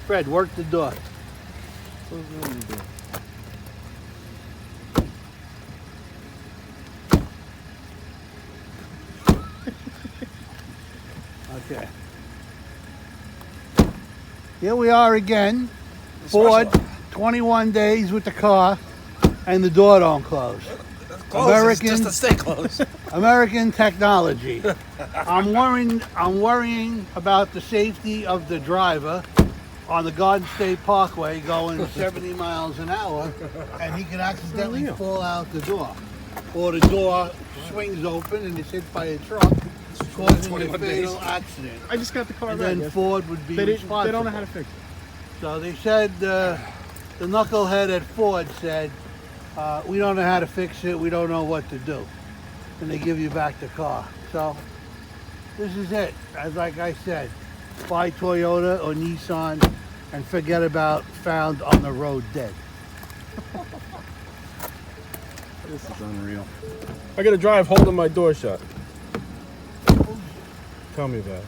Fred, work the door. Okay. Here we are again. Ford, 21 days with the car, and the door don't close. American, just to stay close. American technology. I'm worrying about the safety of the driver on the Garden State Parkway going 70 miles an hour, and he could accidentally fall out the door. Or the door swings open and is hit by a truck, causing a fatal accident. I just got the car And back. then Ford would be responsible. They don't know how to fix it. So they said, the knucklehead at Ford said, we don't know how to fix it, we don't know what to do. And they give you back the car. So this is it. Like I said, buy Toyota or Nissan and forget about found on the road dead. This is unreal. I gotta drive holding my door shut. Tell me about it.